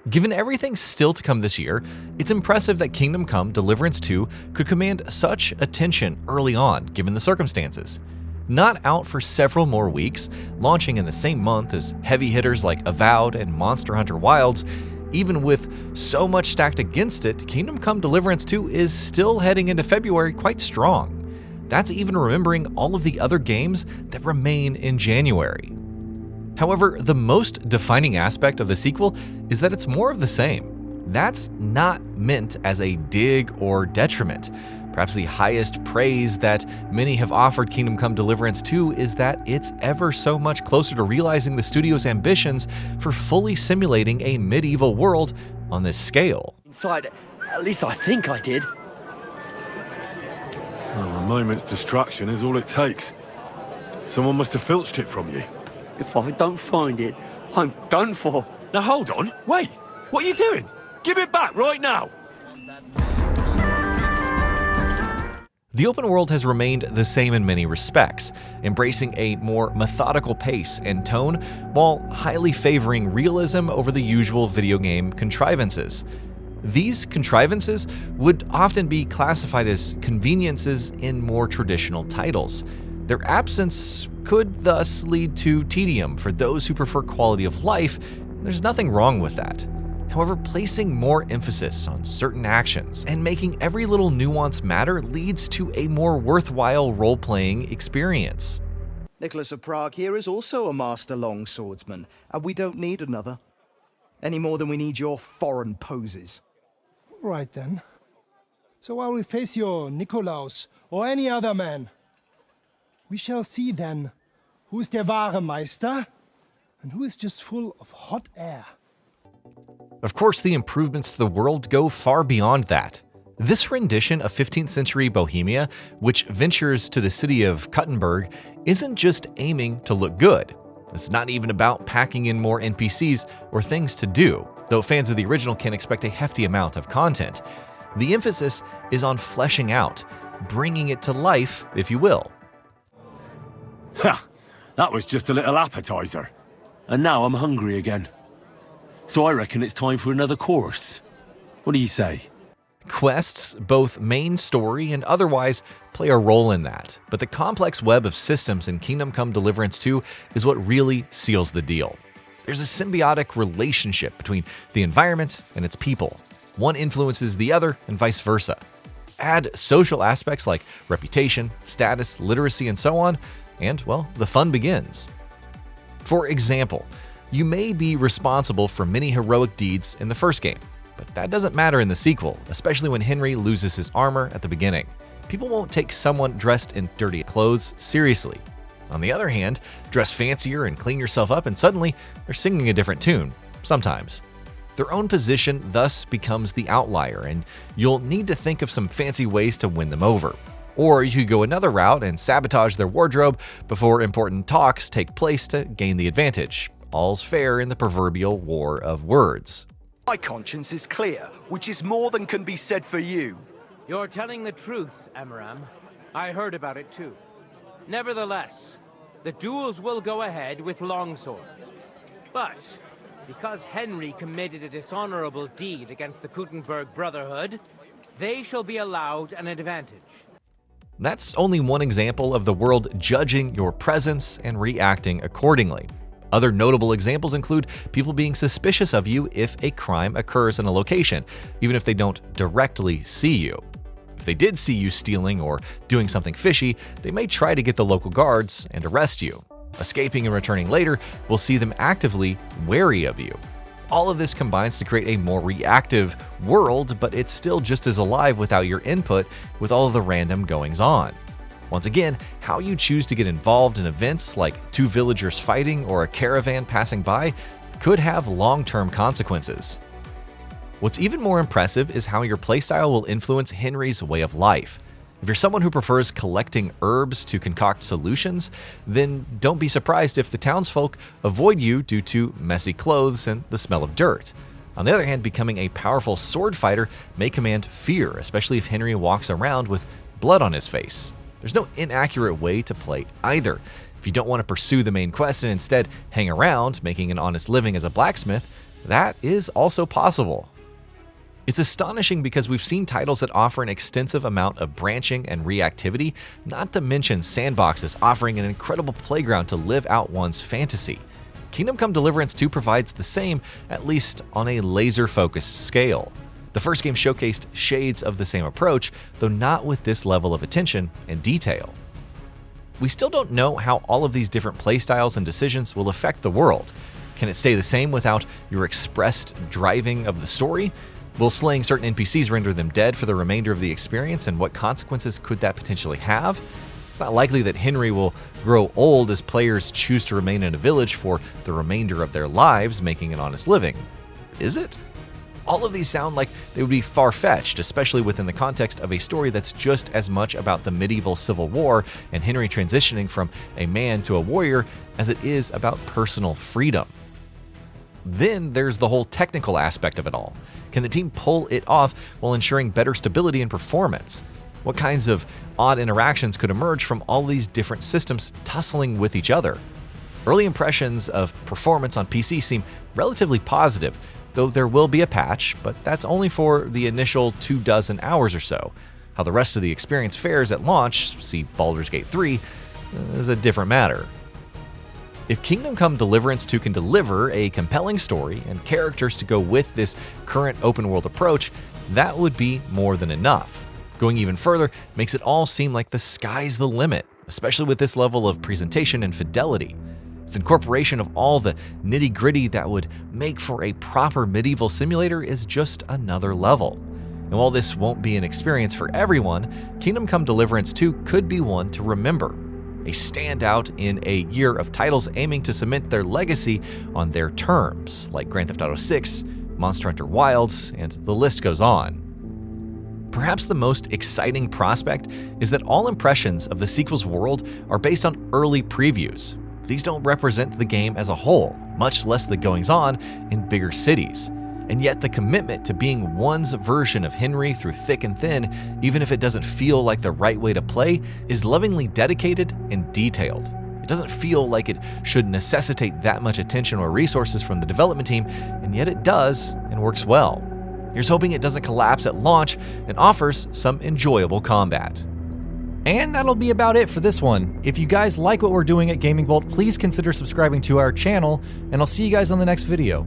Given everything still to come this year, it's impressive that Kingdom Come Deliverance 2 could command such attention early on, given the circumstances. Not out for several more weeks, launching in the same month as heavy hitters like Avowed and Monster Hunter Wilds, even with so much stacked against it, Kingdom Come Deliverance 2 is still heading into February quite strong. That's even remembering all of the other games that remain in January. However, the most defining aspect of the sequel is that it's more of the same. That's not meant as a dig or detriment. Perhaps the highest praise that many have offered Kingdom Come Deliverance 2 is that it's ever so much closer to realizing the studio's ambitions for fully simulating a medieval world on this scale. Inside, at least I think I did. A moment's distraction is all it takes. Someone must have filched it from you. If I don't find it, I'm done for. Now hold on, wait. What are you doing? Give it back right now. The open world has remained the same in many respects, embracing a more methodical pace and tone while highly favoring realism over the usual video game contrivances. These contrivances would often be classified as conveniences in more traditional titles. Their absence could thus lead to tedium for those who prefer quality of life, and there's nothing wrong with that. However, placing more emphasis on certain actions and making every little nuance matter leads to a more worthwhile role-playing experience. Nicholas of Prague here is also a master longswordsman, and we don't need another. Any more than we need your foreign poses. Right then. So while we face your Nikolaus or any other man, we shall see then who's der wahre Meister and who is just full of hot air. Of course, the improvements to the world go far beyond that. This rendition of 15th century Bohemia, which ventures to the city of Kuttenberg, isn't just aiming to look good. It's not even about packing in more NPCs or things to do, though fans of the original can expect a hefty amount of content. The emphasis is on fleshing out, bringing it to life, if you will. Ha! That was just a little appetizer. And now I'm hungry again. So I reckon it's time for another course. What do you say? Quests, both main story and otherwise, play a role in that, but the complex web of systems in Kingdom Come Deliverance 2 is what really seals the deal. There's a symbiotic relationship between the environment and its people. One influences the other and vice versa. Add social aspects like reputation, status, literacy, and so on, and, well, the fun begins. For example, you may be responsible for many heroic deeds in the first game, but that doesn't matter in the sequel, especially when Henry loses his armor at the beginning. People won't take someone dressed in dirty clothes seriously. On the other hand, dress fancier and clean yourself up and suddenly they're singing a different tune, sometimes. Their own position thus becomes the outlier, and you'll need to think of some fancy ways to win them over. Or you could go another route and sabotage their wardrobe before important talks take place to gain the advantage. All's fair in the proverbial war of words. My conscience is clear, which is more than can be said for you. You're telling the truth, Amaram. I heard about it too. Nevertheless, the duels will go ahead with longswords. But because Henry committed a dishonorable deed against the Kuttenberg Brotherhood, they shall be allowed an advantage. That's only one example of the world judging your presence and reacting accordingly. Other notable examples include people being suspicious of you if a crime occurs in a location, even if they don't directly see you. If they did see you stealing or doing something fishy, they may try to get the local guards and arrest you. Escaping and returning later will see them actively wary of you. All of this combines to create a more reactive world, but it's still just as alive without your input with all of the random goings-on. Once again, how you choose to get involved in events like two villagers fighting or a caravan passing by could have long-term consequences. What's even more impressive is how your playstyle will influence Henry's way of life. If you're someone who prefers collecting herbs to concoct solutions, then don't be surprised if the townsfolk avoid you due to messy clothes and the smell of dirt. On the other hand, becoming a powerful sword fighter may command fear, especially if Henry walks around with blood on his face. There's no inaccurate way to play either. If you don't want to pursue the main quest and instead hang around, making an honest living as a blacksmith, That is also possible. It's astonishing because we've seen titles that offer an extensive amount of branching and reactivity, not to mention sandboxes offering an incredible playground to live out one's fantasy. Kingdom Come Deliverance 2 provides the same, at least on a laser-focused scale. The first game showcased shades of the same approach, though not with this level of attention and detail. We still don't know how all of these different playstyles and decisions will affect the world. Can it stay the same without your expressed driving of the story? Will slaying certain NPCs render them dead for the remainder of the experience, and what consequences could that potentially have? It's not likely that Henry will grow old as players choose to remain in a village for the remainder of their lives, making an honest living. Is it? All of these sound like they would be far-fetched, especially within the context of a story that's just as much about the medieval Civil War and Henry transitioning from a man to a warrior as it is about personal freedom. Then there's the whole technical aspect of it all. Can the team pull it off while ensuring better stability and performance? What kinds of odd interactions could emerge from all these different systems tussling with each other? Early impressions of performance on PC seem relatively positive, though there will be a patch, but that's only for the initial 24 hours or so. How the rest of the experience fares at launch, see Baldur's Gate 3, is a different matter. If Kingdom Come Deliverance 2 can deliver a compelling story and characters to go with this current open-world approach, that would be more than enough. Going even further makes it all seem like the sky's the limit, especially with this level of presentation and fidelity. Its incorporation of all the nitty-gritty that would make for a proper medieval simulator is just another level. And while this won't be an experience for everyone, Kingdom Come Deliverance 2 could be one to remember. A standout in a year of titles aiming to cement their legacy on their terms, like Grand Theft Auto 6, Monster Hunter Wilds, and the list goes on. Perhaps the most exciting prospect is that all impressions of the sequel's world are based on early previews. These don't represent the game as a whole, much less the goings-on in bigger cities. And yet the commitment to being one's version of Henry through thick and thin, even if it doesn't feel like the right way to play, is lovingly dedicated and detailed. It doesn't feel like it should necessitate that much attention or resources from the development team, and yet it does and works well. Here's hoping it doesn't collapse at launch and offers some enjoyable combat. And that'll be about it for this one. If you guys like what we're doing at Gaming Vault, please consider subscribing to our channel, and I'll see you guys on the next video.